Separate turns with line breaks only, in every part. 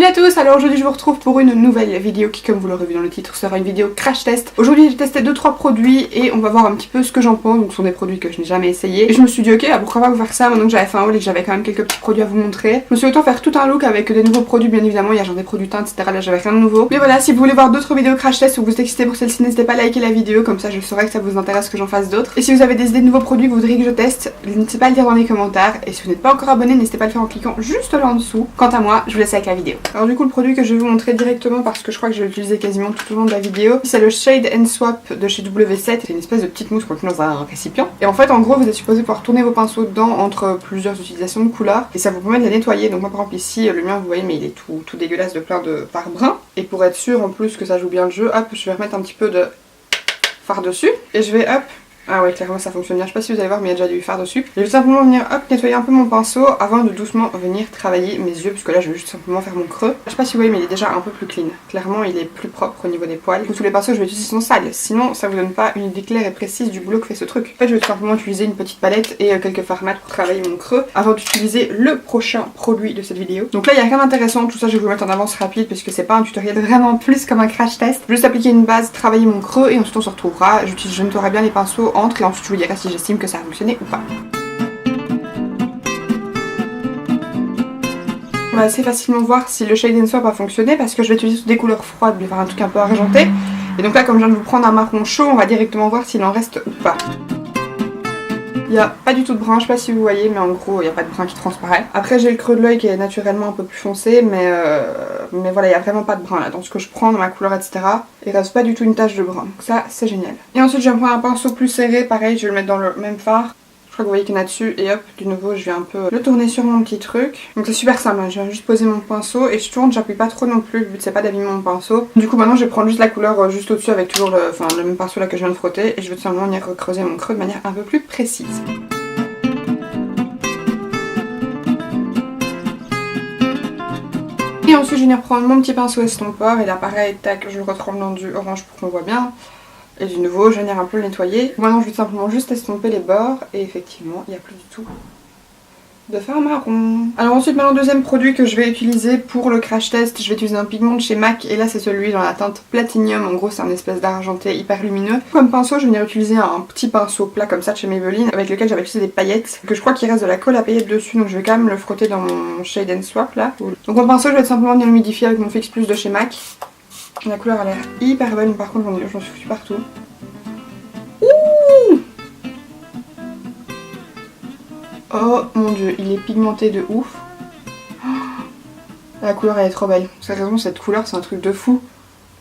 Salut à tous, alors aujourd'hui je vous retrouve pour une nouvelle vidéo qui, comme vous l'aurez vu dans le titre, sera une vidéo crash test. Aujourd'hui j'ai testé 2-3 produits et on va voir un petit peu ce que j'en pense. Donc ce sont des produits que je n'ai jamais essayé. Et je me suis dit ok, pourquoi pas vous faire ça maintenant que j'avais fait un haul et que j'avais quand même quelques petits produits à vous montrer. Je me suis autant faire tout un look avec des nouveaux produits, bien évidemment, il y a genre des produits teintes, etc. Là j'avais rien de nouveau. Mais voilà, si vous voulez voir d'autres vidéos crash test ou vous êtes excité pour celle-ci, n'hésitez pas à liker la vidéo, comme ça je saurai que ça vous intéresse que j'en fasse d'autres. Et si vous avez des idées de nouveaux produits que vous voudriez que je teste, n'hésitez pas à le dire dans les commentaires. Et si vous n'êtes pas encore abonné, n'hésitez pas à le faire en cliquant juste là en dessous. Quant à moi, je vous laisse avec la vidéo. Alors du coup le produit que je vais vous montrer directement parce que je crois que je vais l'utiliser quasiment tout au long de la vidéo, c'est le Shade and Swap de chez W7. C'est une espèce de petite mousse qu'on met dans un récipient. Et en fait en gros vous êtes supposé pouvoir tourner vos pinceaux dedans entre plusieurs utilisations de couleurs et ça vous permet de la nettoyer. Donc moi par exemple ici le mien vous voyez mais il est tout dégueulasse de plein de fards bruns. Et pour être sûr en plus que ça joue bien le jeu, hop je vais remettre un petit peu de fard dessus et je vais hop. Ah ouais, clairement ça fonctionne bien, je sais pas si vous allez voir mais il y a déjà du fard dessus. Je vais simplement venir hop nettoyer un peu mon pinceau avant de doucement venir travailler mes yeux, puisque là je vais juste simplement faire mon creux. Je sais pas si vous voyez mais il est déjà un peu plus clean. Clairement il est plus propre au niveau des poils. Tous les pinceaux que je vais utiliser sont sales, sinon ça vous donne pas une idée claire et précise du boulot que fait ce truc. En fait je vais tout simplement utiliser une petite palette et quelques fards mat pour travailler mon creux avant d'utiliser le prochain produit de cette vidéo. Donc là il y a rien d'intéressant, tout ça je vais vous mettre en avance rapide puisque c'est pas un tutoriel vraiment plus comme un crash test. Je vais juste appliquer une base, travailler mon creux et ensuite on se retrouvera. Je nettoierai bien les pinceaux entre et ensuite je vous dirai si j'estime que ça a fonctionné ou pas. On va assez facilement voir si le Shade and Swap a fonctionné parce que je vais utiliser des couleurs froides, je vais faire un truc un peu argenté. Et donc là comme je viens de vous prendre un marron chaud, on va directement voir s'il en reste ou pas. Il n'y a pas du tout de brun, je sais pas si vous voyez, mais en gros il n'y a pas de brun qui transparaît. Après j'ai le creux de l'œil qui est naturellement un peu plus foncé, mais voilà, il n'y a vraiment pas de brun là. Dans ce que je prends, dans ma couleur, etc. Il reste pas du tout une tache de brun, donc ça c'est génial. Et ensuite je vais prendre un pinceau plus serré, pareil, je vais le mettre dans le même fard. Je crois que vous voyez qu'il y en a dessus et hop, de nouveau je vais un peu le tourner sur mon petit truc. Donc c'est super simple, hein. Je viens juste poser mon pinceau et je tourne, j'appuie pas trop non plus, le but c'est pas d'abîmer mon pinceau. Du coup maintenant je vais prendre juste la couleur juste au-dessus avec toujours le même pinceau là que je viens de frotter et je vais tout simplement venir recreuser mon creux de manière un peu plus précise. Et ensuite je vais venir prendre mon petit pinceau estompeur et là pareil, tac, je le retrempe dans du orange pour qu'on voit bien. Et de nouveau, je vais venir un peu le nettoyer. Maintenant, je vais simplement juste estomper les bords. Et effectivement, il n'y a plus du tout de fard marron. Alors ensuite, maintenant, deuxième produit que je vais utiliser pour le crash test. Je vais utiliser un pigment de chez MAC. Et là, c'est celui dans la teinte Platinum. En gros, c'est un espèce d'argenté hyper lumineux. Comme pinceau, je vais venir utiliser un petit pinceau plat comme ça de chez Maybelline. Avec lequel j'avais utilisé des paillettes. Que je crois qu'il reste de la colle à paillettes dessus. Donc je vais quand même le frotter dans mon Shade and Swap là. Donc mon pinceau, je vais simplement venir l'humidifier avec mon Fix Plus de chez MAC. La couleur a l'air hyper belle, par contre j'en suis foutu partout. Ouh, oh mon dieu, il est pigmenté de ouf. La couleur elle est trop belle. C'est raison, cette couleur c'est un truc de fou.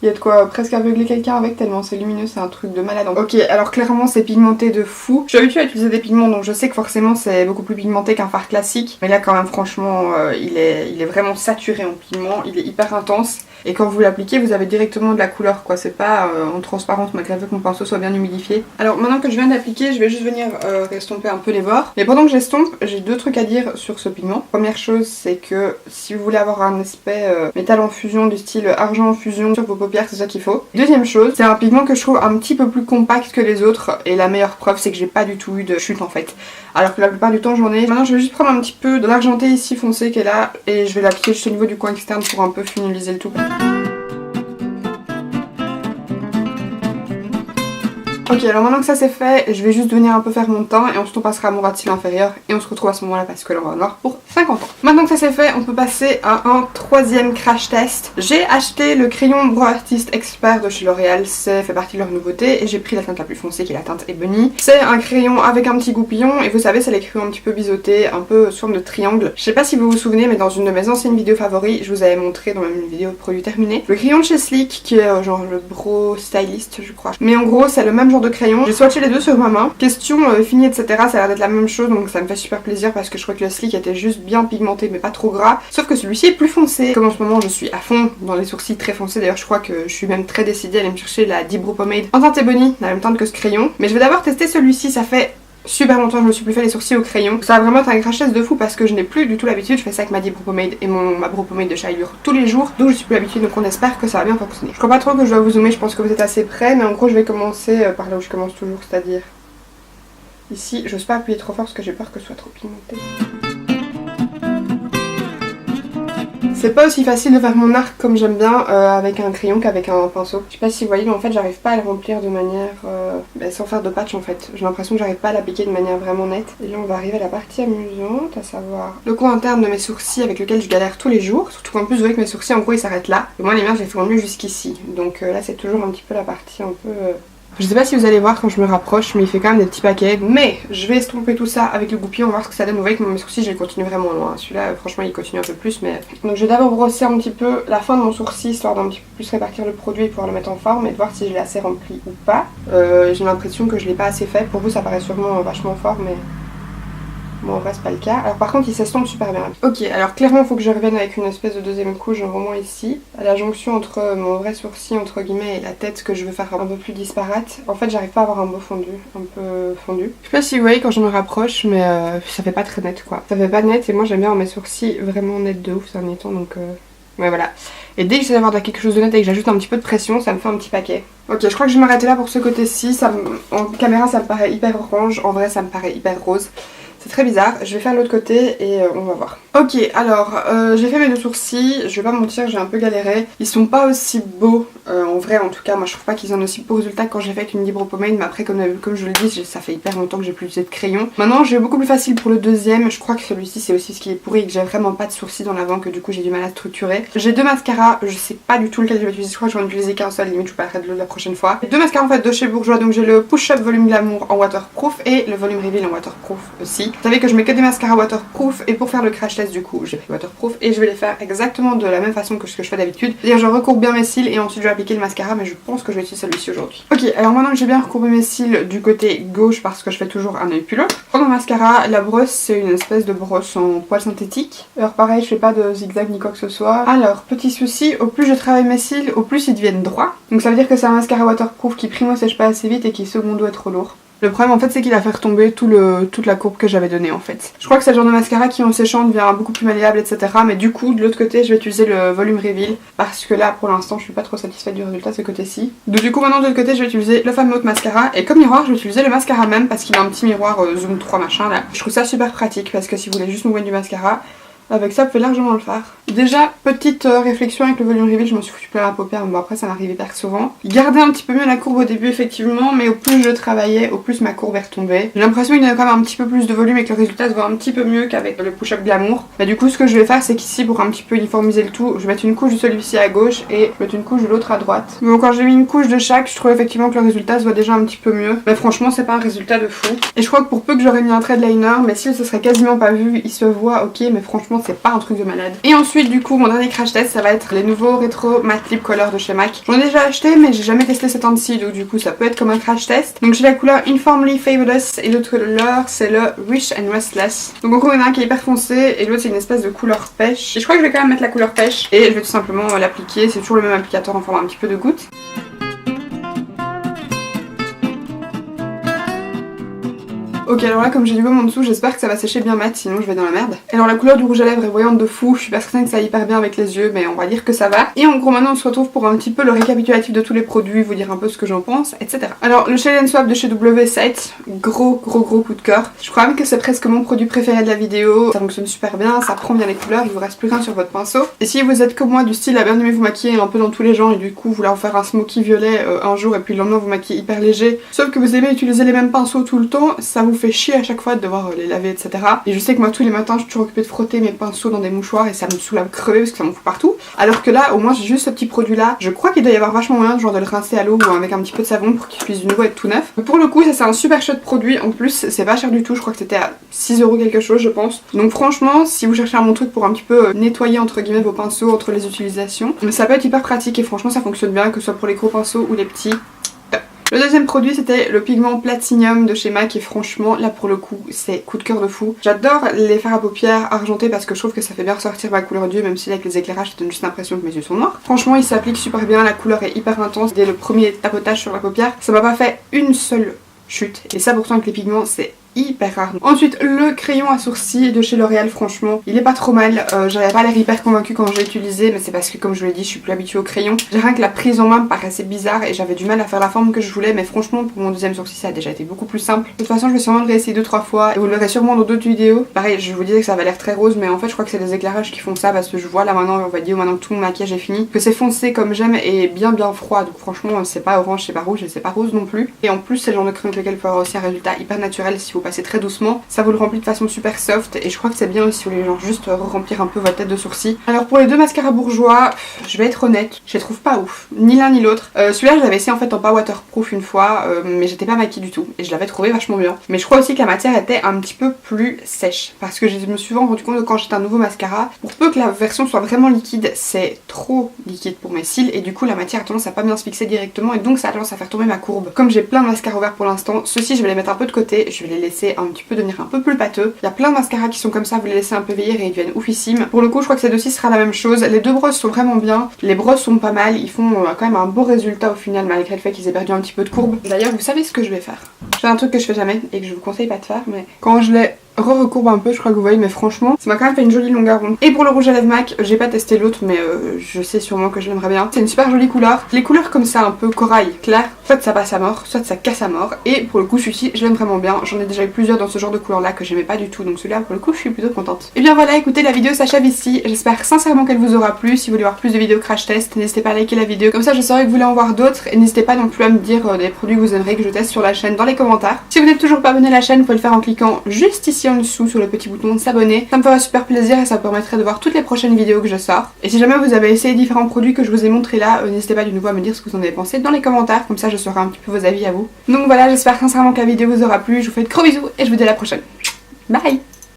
Il y a de quoi presque aveugler quelqu'un avec tellement c'est lumineux, c'est un truc de malade. Ok, alors clairement c'est pigmenté de fou. Je suis habituée à utiliser des pigments donc je sais que forcément c'est beaucoup plus pigmenté qu'un fard classique. Mais là quand même franchement il est vraiment saturé en pigment, il est hyper intense. Et quand vous l'appliquez vous avez directement de la couleur quoi, c'est pas en transparence malgré que mon pinceau soit bien humidifié. Alors maintenant que je viens d'appliquer je vais juste venir estomper un peu les bords. Mais pendant que j'estompe j'ai deux trucs à dire sur ce pigment. Première chose c'est que si vous voulez avoir un aspect métal en fusion du style argent en fusion sur vos paupières, c'est ça qu'il faut. Deuxième chose, c'est un pigment que je trouve un petit peu plus compact que les autres et la meilleure preuve c'est que j'ai pas du tout eu de chute en fait. Alors que la plupart du temps j'en ai. Maintenant je vais juste prendre un petit peu de l'argenté ici foncé qui est là et je vais l'appliquer juste au niveau du coin externe pour un peu finaliser le tout. Ok, alors maintenant que ça c'est fait, je vais juste venir un peu faire mon teint et ensuite on passera à mon ras de cils inférieur et on se retrouve à ce moment-là parce que là on va en avoir pour 50 ans. Maintenant que ça c'est fait, on peut passer à un troisième crash test. J'ai acheté le crayon Brow Artist Expert de chez L'Oréal, c'est fait partie de leur nouveauté et j'ai pris la teinte la plus foncée qui est la teinte Ebony. C'est un crayon avec un petit goupillon et vous savez c'est les crayons un petit peu biseautés, un peu sous forme de triangle. Je sais pas si vous vous souvenez mais dans une de mes anciennes vidéos favoris, je vous avais montré dans une vidéo de produit terminé le crayon de chez Sleek qui est genre le Brow Stylist je crois. Mais en gros c'est le même genre de crayon. J'ai swatché les deux sur ma main. Question finie etc. Ça a l'air d'être la même chose donc ça me fait super plaisir parce que je crois que le Sleek était juste bien pigmenté mais pas trop gras. Sauf que celui-ci est plus foncé. Comme en ce moment je suis à fond dans les sourcils très foncés. D'ailleurs je crois que je suis même très décidée à aller me chercher la Deep Brow Pomade en teinte Ebony, la même teinte que ce crayon. Mais je vais d'abord tester celui-ci. Ça fait super longtemps que je me suis plus fait les sourcils au crayon. Ça va vraiment être un crash test de fou parce que je n'ai plus du tout l'habitude. Je fais ça avec ma Deep Brow Pomade et ma Brow Pomade de chez Allure tous les jours. Donc je suis plus habituée donc on espère que ça va bien fonctionner. Je crois pas trop que je dois vous zoomer, je pense que vous êtes assez près. Mais en gros je vais commencer par là où je commence toujours, c'est-à-dire ici. J'ose pas appuyer trop fort parce que j'ai peur que ce soit trop pigmenté. C'est pas aussi facile de faire mon arc comme j'aime bien avec un crayon qu'avec un pinceau. Je sais pas si vous voyez, mais en fait j'arrive pas à le remplir de manière sans faire de patch en fait. J'ai l'impression que j'arrive pas à l'appliquer de manière vraiment nette. Et là on va arriver à la partie amusante, à savoir le coin interne de mes sourcils avec lequel je galère tous les jours. Surtout qu'en plus vous voyez que mes sourcils en gros ils s'arrêtent là. Et moi les miens j'ai fait mieux jusqu'ici. Donc là c'est toujours un petit peu la partie un peu... Je sais pas si vous allez voir quand je me rapproche, mais il fait quand même des petits paquets. Mais je vais estomper tout ça avec le goupillon, on va voir ce que ça donne. Vous voyez que mes sourcils, je les continue vraiment loin. Celui-là, franchement, il continue un peu plus. Mais donc je vais d'abord brosser un petit peu la fin de mon sourcil, histoire d'un petit peu plus répartir le produit et pouvoir le mettre en forme et de voir si je l'ai assez rempli ou pas. J'ai l'impression que je l'ai pas assez fait. Pour vous, ça paraît sûrement vachement fort, mais... bon, en vrai, c'est pas le cas. Alors, par contre, il s'estompe super bien. Ok, alors clairement, il faut que je revienne avec une espèce de deuxième couche, genre au moins ici, à la jonction entre mon vrai sourcil, entre guillemets, et la tête que je veux faire un peu plus disparate. En fait, j'arrive pas à avoir un beau fondu, un peu fondu. Je sais pas si vous voyez quand je me rapproche, mais ça fait pas très net, quoi. Ça fait pas net, et moi, j'aime bien avoir mes sourcils vraiment nets de ouf ces derniers temps, donc... ouais, voilà. Et dès que j'essaie d'avoir quelque chose de net et que j'ajoute un petit peu de pression, ça me fait un petit paquet. Ok, je crois que je vais m'arrêter là pour ce côté-ci. En caméra, ça me paraît hyper orange. En vrai, ça me paraît hyper rose. C'est très bizarre. Je vais faire l'autre côté et on va voir. Ok, alors, j'ai fait mes deux sourcils. Je vais pas mentir, j'ai un peu galéré. Ils sont pas aussi beaux, en vrai, en tout cas. Moi, je trouve pas qu'ils ont aussi beaux résultats quand j'ai fait avec une Libro Pomade. Mais après, comme je le dis, ça fait hyper longtemps que j'ai plus utilisé de crayon. Maintenant, j'ai beaucoup plus facile pour le deuxième. Je crois que celui-ci, c'est aussi ce qui est pourri et que j'ai vraiment pas de sourcils dans l'avant, que du coup, j'ai du mal à structurer. J'ai deux mascaras. Je sais pas du tout lequel je vais utiliser. Je crois que je vais en utiliser qu'un seul. Limite, je vous parlerai de l'autre la prochaine fois. Deux mascaras en fait de chez Bourjois. Donc, j'ai le Push Up Volume Glamour en waterproof et le Volume Reveal en waterproof aussi. Vous savez que je mets que des mascaras waterproof et pour faire le crash test, du coup, j'ai pris waterproof et je vais les faire exactement de la même façon que ce que je fais d'habitude. C'est-à-dire, je recourbe bien mes cils et ensuite je vais appliquer le mascara, mais je pense que je vais utiliser celui-ci aujourd'hui. Ok, alors maintenant que j'ai bien recourbé mes cils du côté gauche parce que je fais toujours un œil puis l'autre. Pour mon mascara, la brosse, c'est une espèce de brosse en poil synthétique. Alors, pareil, je fais pas de zigzag ni quoi que ce soit. Alors, petit souci, au plus je travaille mes cils, au plus ils deviennent droits. Donc, ça veut dire que c'est un mascara waterproof qui, primo, sèche pas assez vite et qui, secondo, est trop lourd. Le problème en fait c'est qu'il a fait retomber toute la courbe que j'avais donnée en fait. Je crois que c'est le genre de mascara qui en séchant devient beaucoup plus malléable etc. Mais du coup de l'autre côté je vais utiliser le volume reveal parce que là pour l'instant je suis pas trop satisfaite du résultat de ce côté-ci. Donc du coup maintenant de l'autre côté je vais utiliser le fameux autre mascara et comme miroir je vais utiliser le mascara même parce qu'il a un petit miroir zoom 3 machin là. Je trouve ça super pratique parce que si vous voulez juste mouiller du mascara, avec ça, vous pouvez largement le faire. Déjà, petite réflexion avec le volume reveal, je me suis foutu plein la paupière, mais bon après ça m'arrive hyper souvent. Garder un petit peu mieux la courbe au début effectivement, mais au plus je travaillais, au plus ma courbe est retombée. J'ai l'impression qu'il y a quand même un petit peu plus de volume et que le résultat se voit un petit peu mieux qu'avec le push-up glamour. Mais du coup ce que je vais faire c'est qu'ici pour un petit peu uniformiser le tout, je vais mettre une couche de celui-ci à gauche et je vais mettre une couche de l'autre à droite. Donc quand j'ai mis une couche de chaque, je trouve effectivement que le résultat se voit déjà un petit peu mieux. Mais franchement c'est pas un résultat de fou. Et je crois que pour peu que j'aurais mis un trait de liner, mais si se serait quasiment pas vu, il se voit ok, mais franchement c'est pas un truc de malade. Et ensuite du coup mon dernier crash test ça va être les nouveaux rétro matte lip color de chez MAC. J'en ai déjà acheté mais j'ai jamais testé cet anti donc du coup ça peut être comme un crash test. Donc j'ai la couleur Informally Fabulous et l'autre couleur c'est le Rich and Restless. Donc en gros il y en a un qui est hyper foncé et l'autre c'est une espèce de couleur pêche. Et je crois que je vais quand même mettre la couleur pêche et je vais tout simplement l'appliquer. C'est toujours le même applicateur en forme un petit peu de goutte. Ok alors là comme j'ai du gomme en dessous j'espère que ça va sécher bien mat sinon je vais dans la merde. Et alors la couleur du rouge à lèvres est voyante de fou, je suis pas certaine que ça aille hyper bien avec les yeux mais on va dire que ça va. Et en gros maintenant on se retrouve pour un petit peu le récapitulatif de tous les produits, vous dire un peu ce que j'en pense etc. Alors le Shade & Swap de chez W7, gros coup de cœur. Je crois même que c'est presque mon produit préféré de la vidéo, ça fonctionne super bien, ça prend bien les couleurs, il vous reste plus rien sur votre pinceau. Et si vous êtes comme moi du style à bien aimer vous maquiller un peu dans tous les genres et du coup vouloir faire un smoky violet un jour et puis le lendemain vous maquiller hyper léger, sauf que vous aimez utiliser les mêmes pinceaux tout le temps, ça vous fait chier à chaque fois de devoir les laver etc. Et je sais que moi tous les matins je suis toujours occupée de frotter mes pinceaux dans des mouchoirs et ça me saoule à crever parce que ça m'en fout partout. Alors que là au moins j'ai juste ce petit produit là. Je crois qu'il doit y avoir vachement moyen genre de le rincer à l'eau ou avec un petit peu de savon pour qu'il puisse de nouveau être tout neuf. Mais pour le coup ça c'est un super chouette produit en plus, c'est pas cher du tout, je crois que c'était à 6€ quelque chose je pense. Donc franchement si vous cherchez un bon truc pour un petit peu nettoyer entre guillemets vos pinceaux entre les utilisations, ça peut être hyper pratique et franchement ça fonctionne bien que ce soit pour les gros pinceaux ou les petits. Le deuxième produit c'était le pigment Platinum de chez MAC et franchement là pour le coup c'est coup de cœur de fou. J'adore les fards à paupières argentés parce que je trouve que ça fait bien ressortir ma couleur d'yeux même si avec les éclairages ça donne juste l'impression que mes yeux sont noirs. Franchement il s'applique super bien, la couleur est hyper intense dès le premier tapotage sur la paupière. Ça m'a pas fait une seule chute et ça pourtant avec les pigments c'est hyper rare. Ensuite, le crayon à sourcils de chez L'Oréal, franchement, il est pas trop mal. J'avais pas l'air hyper convaincue quand j'ai utilisé, mais c'est parce que comme je vous l'ai dit, je suis plus habituée au crayon. J'ai rien que la prise en main me paraissait bizarre et j'avais du mal à faire la forme que je voulais, mais franchement, pour mon deuxième sourcil, ça a déjà été beaucoup plus simple. De toute façon, je vais sûrement le réessayer 2-3 fois et vous le verrez sûrement dans d'autres vidéos. Pareil, je vous disais que ça avait l'air très rose, mais en fait, je crois que c'est les éclairages qui font ça parce que je vois là maintenant, on va dire maintenant que tout mon maquillage est fini, que c'est foncé comme j'aime et bien froid. Donc franchement, c'est pas orange, c'est pas rouge et c'est pas rose non plus. Et en plus, c'est le genre de crème avec lequel il faut avoir aussi un résultat hyper naturel si vous passez très doucement. Ça vous le remplit de façon super soft et je crois que c'est bien aussi si vous voulez genre juste remplir un peu votre tête de sourcil. Alors pour les deux mascaras bourgeois, je vais être honnête, je les trouve pas ouf, ni l'un ni l'autre. Celui-là, je l'avais essayé en fait en pas waterproof une fois, mais j'étais pas maquillée du tout et je l'avais trouvé vachement bien. Mais je crois aussi que la matière était un petit peu plus sèche parce que je me suis souvent rendu compte que quand j'étais un nouveau mascara, pour peu que la version soit vraiment liquide, c'est trop liquide pour mes cils et du coup la matière a tendance à pas bien se fixer directement et donc ça a tendance à faire tomber ma courbe. Comme j'ai plein de mascaras ouverts pour l'instant, ceux-ci je vais les mettre un peu de côté, je vais les laisser un petit peu devenir un peu plus pâteux. Il y a plein de mascaras qui sont comme ça, vous les laissez un peu vieillir et ils deviennent oufissimes. Pour le coup, je crois que ces deux-ci sera la même chose. Les deux brosses sont vraiment bien, les brosses sont pas mal, ils font quand même un beau résultat au final malgré le fait qu'ils aient perdu un petit peu de courbe. D'ailleurs, vous savez ce que je vais faire? Je fais un truc que je fais jamais et que je vous conseille pas de faire, mais quand je les recourbe un peu, je crois que vous voyez, mais franchement ça m'a quand même fait une jolie longueur ronde. Et pour le rouge à lèvres MAC, j'ai pas testé l'autre mais je sais sûrement que je l'aimerais bien. C'est une super jolie couleur. Les couleurs comme ça un peu corail clair, soit ça passe à mort, soit ça casse à mort. Et pour le coup celui-ci je l'aime vraiment bien. J'en ai déjà eu plusieurs dans ce genre de couleur là que j'aimais pas du tout, donc celui-là pour le coup je suis plutôt contente. Et bien voilà, écoutez, la vidéo s'achève ici. J'espère sincèrement qu'elle vous aura plu. Si vous voulez voir plus de vidéos crash test, n'hésitez pas à liker la vidéo, comme ça je saurai que vous voulez en voir d'autres. Et n'hésitez pas non plus à me dire des produits que vous aimeriez que je teste sur la chaîne dans les commentaires. Si vous n'êtes toujours pas abonné à la chaîne, vous pouvez le faire en cliquant juste ici en dessous sur le petit bouton s'abonner. Ça me fera super plaisir et ça permettrait de voir toutes les prochaines vidéos que je sors. Et si jamais vous avez essayé différents produits que je vous ai montrés là, n'hésitez pas de nouveau à me dire ce que vous en avez pensé dans les commentaires, comme ça je saurai un petit peu vos avis à vous. Donc voilà, j'espère sincèrement que la vidéo vous aura plu, je vous fais de gros bisous et je vous dis à la prochaine. Bye!